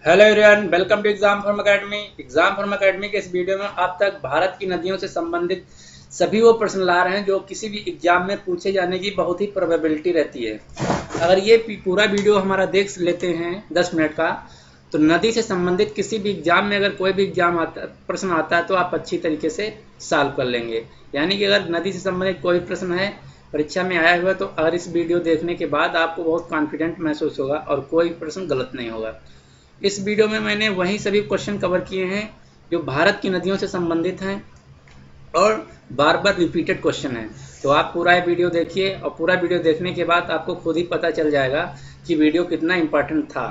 Hello everyone, welcome to exam form academy. Exam form academy के इस video में आप तक भारत की नदियों से संबंधित सभी वो प्रश्न ला रहे हैं जो किसी भी एग्जाम में पूछे जाने की बहुत ही प्रोबेबिलिटी रहती है। अगर ये पूरा वीडियो हमारा देख लेते हैं 10 मिनट का, तो नदी से संबंधित किसी भी एग्जाम में अगर कोई भी एग्जाम आता प्रश्न आता है तो आप अच्छी तरीके से सॉल्व कर लेंगे। यानी कि अगर नदी से संबंधित कोई प्रश्न है परीक्षा में आया हुआ, तो अगर इस वीडियो देखने के बाद आपको बहुत कॉन्फिडेंट महसूस होगा और कोई प्रश्न गलत नहीं होगा। इस वीडियो में मैंने वही सभी क्वेश्चन कवर किए हैं जो भारत की नदियों से संबंधित हैं और बार बार रिपीटेड क्वेश्चन हैं। तो आप पूरा ये वीडियो देखिए और पूरा वीडियो देखने के बाद आपको खुद ही पता चल जाएगा कि वीडियो कितना इम्पोर्टेंट था।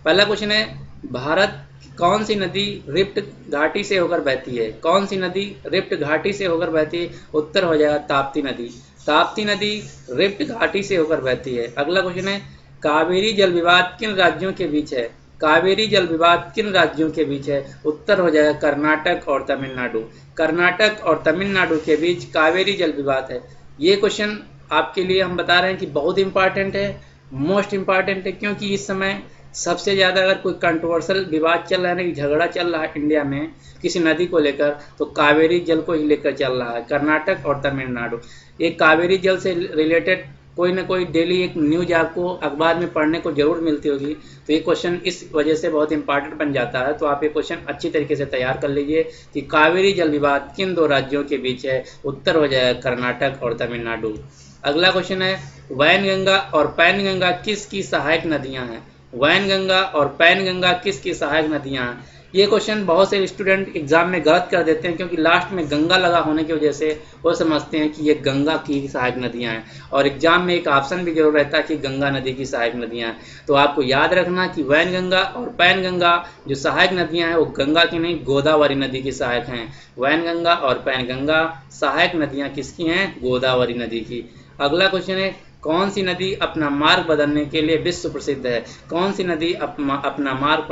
पहला क्वेश्चन है, भारत की कौन सी नदी रिफ्ट घाटी से होकर बहती है? कौन सी नदी रिफ्ट घाटी से होकर बहती है? उत्तर हो जाएगा ताप्ती नदी। ताप्ती नदी रिफ्ट घाटी से होकर बहती है। अगला क्वेश्चन है, कावेरी जल विवाद किन राज्यों के बीच है? कावेरी जल विवाद किन राज्यों के बीच है? उत्तर हो जाएगा कर्नाटक और तमिलनाडु। कर्नाटक और तमिलनाडु के बीच कावेरी जल विवाद है। ये क्वेश्चन आपके लिए हम बता रहे हैं कि बहुत इंपॉर्टेंट है, मोस्ट इंपॉर्टेंट है, क्योंकि इस समय सबसे ज़्यादा अगर कोई कंट्रोवर्शियल विवाद चल रहा है ना, झगड़ा चल रहा है इंडिया में किसी नदी को लेकर, तो कावेरी जल को ही लेकर चल रहा है, कर्नाटक और तमिलनाडु। ये कावेरी जल से रिलेटेड कोई ना कोई डेली एक न्यूज आपको अखबार में पढ़ने को जरूर मिलती होगी। तो ये क्वेश्चन इस वजह से बहुत इंपॉर्टेंट बन जाता है। तो आप ये क्वेश्चन अच्छी तरीके से तैयार कर लीजिए कि कावेरी जल विवाद किन दो राज्यों के बीच है? उत्तर हो जाएगा कर्नाटक और तमिलनाडु। अगला क्वेश्चन है, वैनगंगा और पैनगंगा किसकी सहायक नदियां हैं? वैनगंगा और पैनगंगा किसकी सहायक नदियां हैं? ये क्वेश्चन बहुत से स्टूडेंट एग्जाम में गलत कर देते हैं, क्योंकि लास्ट में गंगा लगा होने की वजह से वो समझते हैं कि ये गंगा की सहायक नदियां हैं, और एग्जाम में एक ऑप्शन भी जरूर रहता है कि गंगा नदी की सहायक नदियां हैं। तो आपको याद रखना कि वैनगंगा और पैनगंगा जो सहायक नदियां हैं वो गंगा की नहीं, गोदावरी नदी की सहायक हैं। वैनगंगा और पैनगंगा सहायक नदियां किसकी हैं? गोदावरी नदी की। अगला क्वेश्चन है, कौन सी नदी अपना मार्ग बदलने के लिए विश्व प्रसिद्ध है? कौन सी नदी अपना मार्ग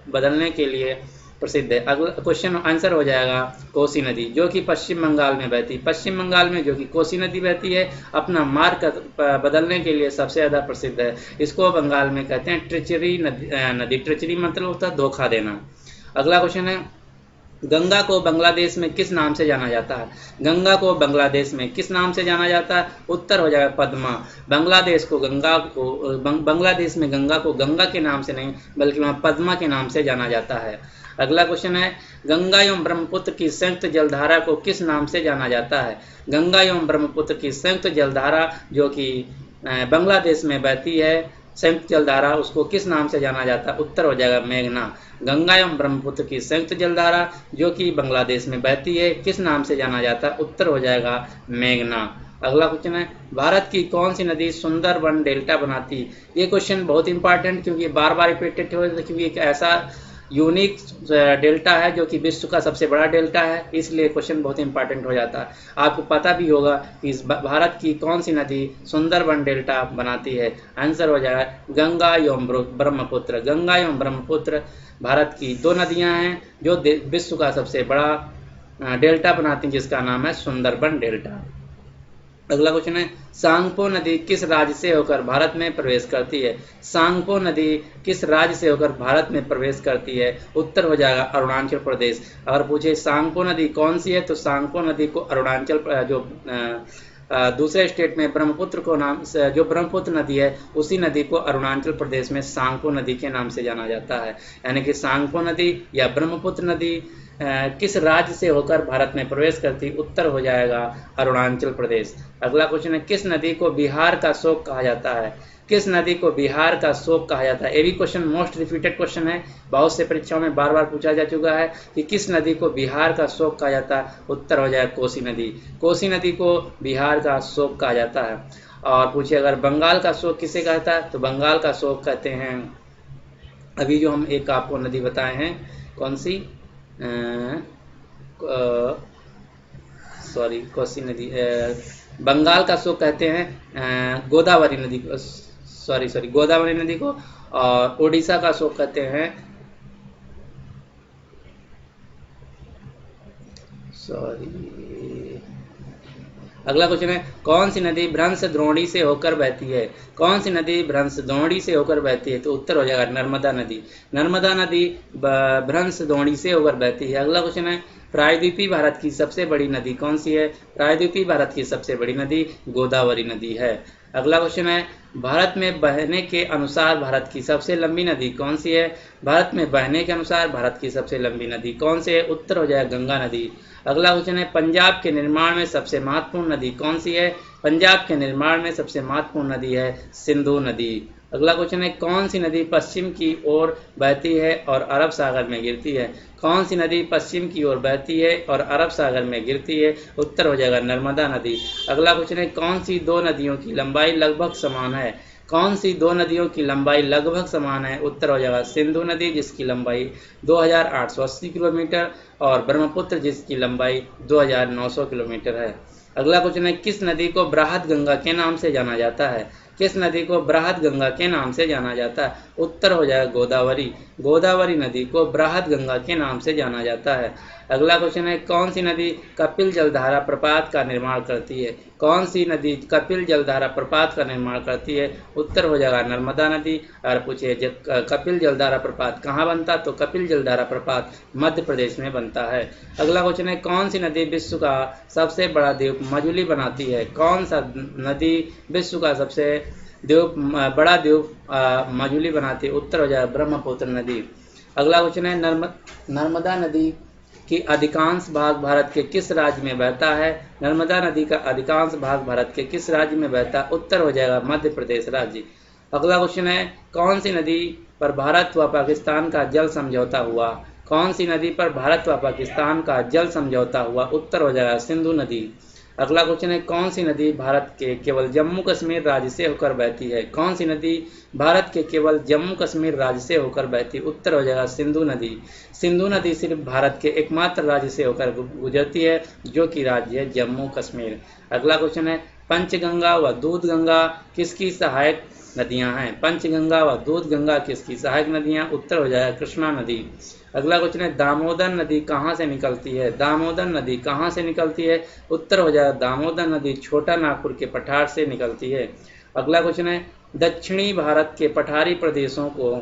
बदलने के लिए प्रसिद्ध है? अगला क्वेश्चन आंसर हो जाएगा कोसी नदी, जो कि पश्चिम बंगाल में बहती है। पश्चिम बंगाल में जो कि कोसी नदी बहती है, अपना मार्ग बदलने के लिए सबसे ज़्यादा प्रसिद्ध है। इसको बंगाल में कहते हैं ट्रिचरी नदी। ट्रिचरी मतलब होता है धोखा देना। अगला क्वेश्चन है, गंगा को बांग्लादेश में किस नाम से जाना जाता है? गंगा को बांग्लादेश में किस नाम से जाना जाता है? उत्तर हो जाएगा पद्मा। बांग्लादेश में गंगा को गंगा के नाम से नहीं बल्कि वहाँ पद्मा के नाम से जाना जाता है। अगला क्वेश्चन है, गंगा एवं ब्रह्मपुत्र की संयुक्त जलधारा को किस नाम से जाना जाता है? गंगा एवं ब्रह्मपुत्र की संयुक्त जलधारा जो कि बांग्लादेश में बहती है, संयुक्त जलधारा, उसको किस नाम से जाना जाता है? उत्तर हो जाएगा मेघना। गंगा एवं ब्रह्मपुत्र की संयुक्त जलधारा जो कि बांग्लादेश में बहती है, किस नाम से जाना जाता है? उत्तर हो जाएगा मेघना। अगला क्वेश्चन है, भारत की कौन सी नदी सुंदरबन डेल्टा बनाती? ये क्वेश्चन बहुत इंपॉर्टेंट, क्योंकि बार बार रिपीटेड हो, क्योंकि एक ऐसा यूनिक डेल्टा है जो कि विश्व का सबसे बड़ा डेल्टा है, इसलिए क्वेश्चन बहुत इंपॉर्टेंट हो जाता है। आपको पता भी होगा कि इस भारत की कौन सी नदी सुंदरबन डेल्टा बनाती है? आंसर हो जाएगा गंगा एवं ब्रह्मपुत्र। गंगा एवं ब्रह्मपुत्र भारत की दो नदियां हैं जो विश्व का सबसे बड़ा डेल्टा बनाती हैं, जिसका नाम है सुंदरबन डेल्टा। अगला क्वेश्चन है, सांगपो नदी किस राज्य से होकर भारत में प्रवेश करती है? सांगपो नदी किस राज्य से होकर भारत में प्रवेश करती है? उत्तर हो जाएगा अरुणाचल प्रदेश। अगर पूछे सांगपो नदी कौन सी है, तो सांगपो नदी को अरुणाचल जो दूसरे स्टेट में ब्रह्मपुत्र को नाम जो ब्रह्मपुत्र नदी है, उसी नदी को अरुणाचल प्रदेश में सांगपो नदी के नाम से जाना जाता है। यानी कि सांगपो नदी या ब्रह्मपुत्र नदी किस राज्य से होकर भारत में प्रवेश करती? उत्तर हो जाएगा अरुणाचल प्रदेश। अगला क्वेश्चन है, किस नदी को बिहार का शोक कहा जाता है? किस नदी को बिहार का शोक कहा जाता है? ये भी क्वेश्चन मोस्ट रिपीटेड क्वेश्चन है, बहुत से परीक्षाओं में बार बार पूछा जा चुका है कि किस नदी को बिहार का शोक कहा जाता है? उत्तर हो जाएगा कोसी नदी। कोसी नदी को बिहार का शोक कहा जाता है। और पूछे अगर बंगाल का शोक किसे कहता है, तो बंगाल का शोक कहते हैं, अभी जो हम एक आपको नदी बताए हैं, कौन सी, सॉरी कोसी नदी, बंगाल का शोक कहते हैं गोदावरी नदी को, सॉरी गोदावरी नदी को। और उड़ीसा का शोक कहते हैं, सॉरी अगला क्वेश्चन है, कौन सी नदी भ्रंश द्रोणी से होकर बहती है? कौन सी नदी भ्रंश द्रोणी से होकर बहती है? तो उत्तर हो जाएगा नर्मदा नदी। नर्मदा नदी भ्रंश द्रोणी से होकर बहती है। अगला क्वेश्चन है, प्रायद्वीपीय भारत की सबसे बड़ी नदी कौन सी है? प्रायद्वीपीय भारत की सबसे बड़ी नदी गोदावरी नदी है। अगला क्वेश्चन है, भारत में बहने के अनुसार भारत की सबसे लंबी नदी कौन सी है? भारत में बहने के अनुसार भारत की सबसे लंबी नदी कौन सी है? उत्तर हो जाएगा गंगा नदी। अगला क्वेश्चन है, पंजाब के निर्माण में सबसे महत्वपूर्ण नदी कौन सी है? पंजाब के निर्माण में सबसे महत्वपूर्ण नदी है सिंधु नदी। अगला क्वेश्चन है, कौन सी नदी पश्चिम की ओर बहती है और अरब सागर में गिरती है? कौन सी नदी पश्चिम की ओर बहती है और अरब सागर में गिरती है? उत्तर हो जाएगा नर्मदा नदी। अगला क्वेश्चन है, कौन सी दो नदियों की लंबाई लगभग समान है? कौन सी दो नदियों की लंबाई लगभग समान है? उत्तर हो जाएगा सिंधु नदी, जिसकी लंबाई 2880 किलोमीटर, और ब्रह्मपुत्र जिसकी लंबाई 2900 किलोमीटर है। अगला क्वेश्चन है, किस नदी को बृहद गंगा के नाम से जाना जाता है? किस नदी को बृहद गंगा के नाम से जाना जाता है? उत्तर हो जाएगा गोदावरी। गोदावरी नदी को बृहद गंगा के नाम से जाना जाता है। अगला क्वेश्चन है, कौन सी नदी कपिल जलधारा प्रपात का निर्माण करती है? कौन सी नदी कपिल जलधारा प्रपात का निर्माण करती है? उत्तर हो जाएगा नर्मदा नदी। अगर पूछे कपिल जलधारा प्रपात कहाँ बनता, तो कपिल जलधारा प्रपात मध्य प्रदेश में बनता है। अगला क्वेश्चन है, कौन सी नदी विश्व का सबसे बड़ा द्वीप मजुली बनाती है? कौन सा नदी विश्व का सबसे बड़ा द्वीप मजुली बनाती है? उत्तर हो जाएगा ब्रह्मपुत्र नदी। अगला क्वेश्चन है, नर्मदा नदी कि अधिकांश भाग भारत के किस राज्य में बहता है? नर्मदा नदी का अधिकांश भाग भारत के किस राज्य में बहता है? उत्तर हो जाएगा मध्य प्रदेश राज्य। अगला क्वेश्चन है, कौन सी नदी पर भारत व पाकिस्तान का जल समझौता हुआ? कौन सी नदी पर भारत व पाकिस्तान का जल समझौता हुआ? उत्तर हो जाएगा सिंधु नदी। अगला क्वेश्चन है, कौन सी नदी भारत के केवल जम्मू कश्मीर राज्य से होकर बहती है? कौन सी नदी भारत के केवल जम्मू कश्मीर राज्य से होकर बहती है? उत्तर हो जाएगा सिंधु नदी। सिंधु नदी सिर्फ भारत के एकमात्र राज्य से होकर गुजरती है, जो कि राज्य है जम्मू कश्मीर। अगला क्वेश्चन है, पंचगंगा व दूधगंगा किसकी सहायक नदियां हैं? पंचगंगा व दूधगंगा किसकी सहायक नदियां? उत्तर हो जाएगा कृष्णा नदी। अगला क्वेश्चन है, दामोदर नदी कहाँ से निकलती है? दामोदर नदी कहाँ से निकलती है? उत्तर हो जाएगा दामोदर नदी छोटा नागपुर के पठार से निकलती है। अगला क्वेश्चन है, दक्षिणी भारत के पठारी प्रदेशों को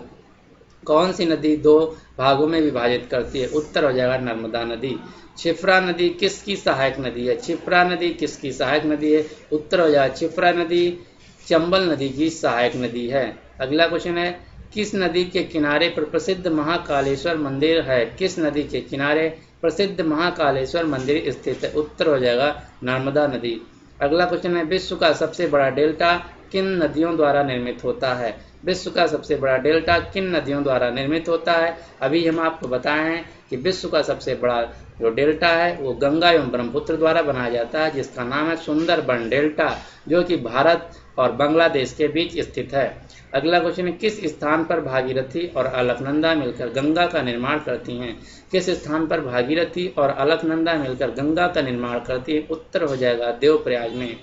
कौन सी नदी दो भागों में विभाजित करती है? उत्तर हो जाएगा नर्मदा नदी। क्षिप्रा नदी किसकी सहायक नदी है? क्षिप्रा नदी किसकी सहायक नदी है? उत्तर हो जाएगा क्षिप्रा नदी चंबल नदी की सहायक नदी है। अगला क्वेश्चन है, किस नदी के किनारे पर प्रसिद्ध महाकालेश्वर मंदिर है? किस नदी के किनारे प्रसिद्ध महाकालेश्वर मंदिर स्थित है? उत्तर हो जाएगा नर्मदा नदी। अगला क्वेश्चन है, विश्व का सबसे बड़ा डेल्टा किन नदियों द्वारा निर्मित होता है? विश्व का सबसे बड़ा डेल्टा किन नदियों द्वारा निर्मित होता है? अभी हम आपको बताए हैं कि विश्व का सबसे बड़ा जो डेल्टा है वो गंगा एवं ब्रह्मपुत्र द्वारा बनाया जाता है, जिसका नाम है सुंदरबन डेल्टा, जो कि भारत और बांग्लादेश के बीच स्थित है। अगला क्वेश्चन है, किस स्थान पर भागीरथी और अलकनंदा मिलकर गंगा का निर्माण करती हैं? किस स्थान पर भागीरथी और अलकनंदा मिलकर गंगा का निर्माण करती है? उत्तर हो जाएगा देवप्रयाग में।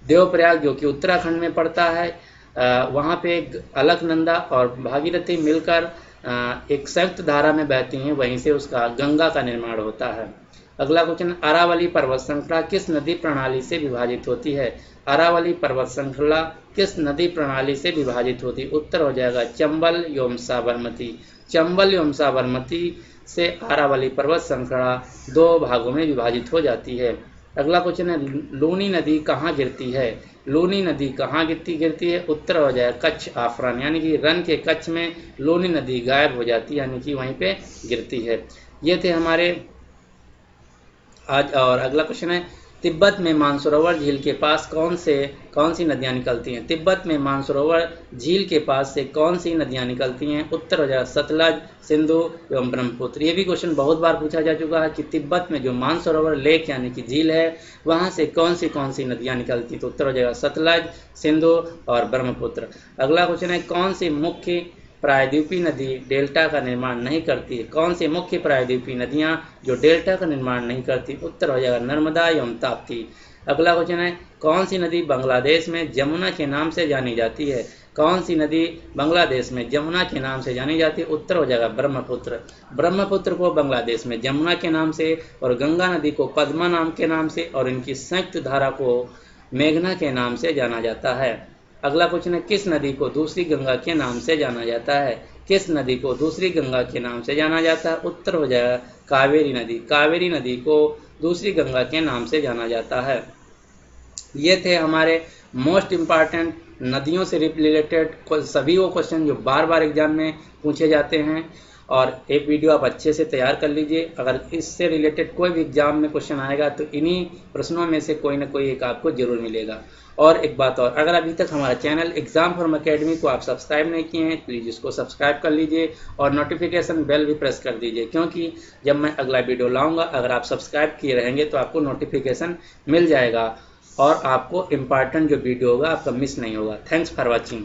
देवप्रयाग जो कि उत्तराखंड में पड़ता है, वहाँ पे अलकनंदा और भागीरथी मिलकर एक संयुक्त धारा में बहती हैं, वहीं से उसका गंगा का निर्माण होता है। अगला क्वेश्चन, अरावली पर्वत श्रृंखला किस नदी प्रणाली से विभाजित होती है? अरावली पर्वत श्रृंखला किस नदी प्रणाली से विभाजित होती है? उत्तर हो जाएगा चंबल एवं साबरमती। चंबल एवं साबरमती से अरावली पर्वत श्रृंखला दो भागों में विभाजित हो जाती है। अगला क्वेश्चन है, लूनी नदी कहाँ गिरती है? लूनी नदी कहाँ गिरती है? उत्तर हो जाएगा कच्छ आफरन, यानी कि रन के कच्छ में लूनी नदी गायब हो जाती है, यानी कि वहीं पे गिरती है। ये थे हमारे आज। और अगला क्वेश्चन है, तिब्बत में मानसरोवर झील के पास कौन सी नदियां निकलती हैं? तिब्बत में मानसरोवर झील के पास से कौन सी नदियां निकलती हैं? उत्तर हो जाएगा सतलज, सिंधु एवं ब्रह्मपुत्र। ये भी क्वेश्चन बहुत बार पूछा जा चुका है कि तिब्बत में जो मानसरोवर लेक यानी कि झील है, वहां से कौन सी नदियां निकलती? तो उत्तर हो जाएगा सतलज, सिंधु और ब्रह्मपुत्र। अगला क्वेश्चन है, कौन सी मुख्य प्रायद्वीपीय नदी डेल्टा का निर्माण नहीं करती है? कौन सी मुख्य प्रायद्वीपीय नदियां जो डेल्टा का निर्माण नहीं करती? उत्तर हो जाएगा नर्मदा एवं ताप्ती। अगला क्वेश्चन है, कौन सी नदी बांग्लादेश में जमुना के नाम से जानी जाती है? कौन सी नदी बांग्लादेश में जमुना के नाम से जानी जाती है? उत्तर हो जाएगा ब्रह्मपुत्र। ब्रह्मपुत्र को बांग्लादेश में जमुना के नाम से और गंगा नदी को पद्मा नाम के नाम से और इनकी संयुक्त धारा को मेघना के नाम से जाना जाता है। अगला क्वेश्चन है, किस नदी को दूसरी गंगा के नाम से जाना जाता है? किस नदी को दूसरी गंगा के नाम से जाना जाता है? उत्तर हो जाएगा कावेरी नदी। कावेरी नदी को दूसरी गंगा के नाम से जाना जाता है। ये थे हमारे मोस्ट इम्पॉर्टेंट नदियों से रिलेटेड सभी वो क्वेश्चन जो बार बार एग्जाम में पूछे जाते हैं, और एक वीडियो आप अच्छे से तैयार कर लीजिए। अगर इससे रिलेटेड कोई भी एग्जाम में क्वेश्चन आएगा तो इन्हीं प्रश्नों में से कोई ना कोई एक आपको जरूर मिलेगा। और एक बात और, अगर अभी तक हमारा चैनल एग्जाम फॉर्म एकेडमी को आप सब्सक्राइब नहीं किए हैं, प्लीज़ इसको सब्सक्राइब कर लीजिए और नोटिफिकेशन बेल भी प्रेस कर दीजिए, क्योंकि जब मैं अगला वीडियो लाऊंगा अगर आप सब्सक्राइब किए रहेंगे तो आपको नोटिफिकेशन मिल जाएगा और आपको इम्पॉर्टेंट जो वीडियो होगा आपका मिस नहीं होगा। Thanks for watching.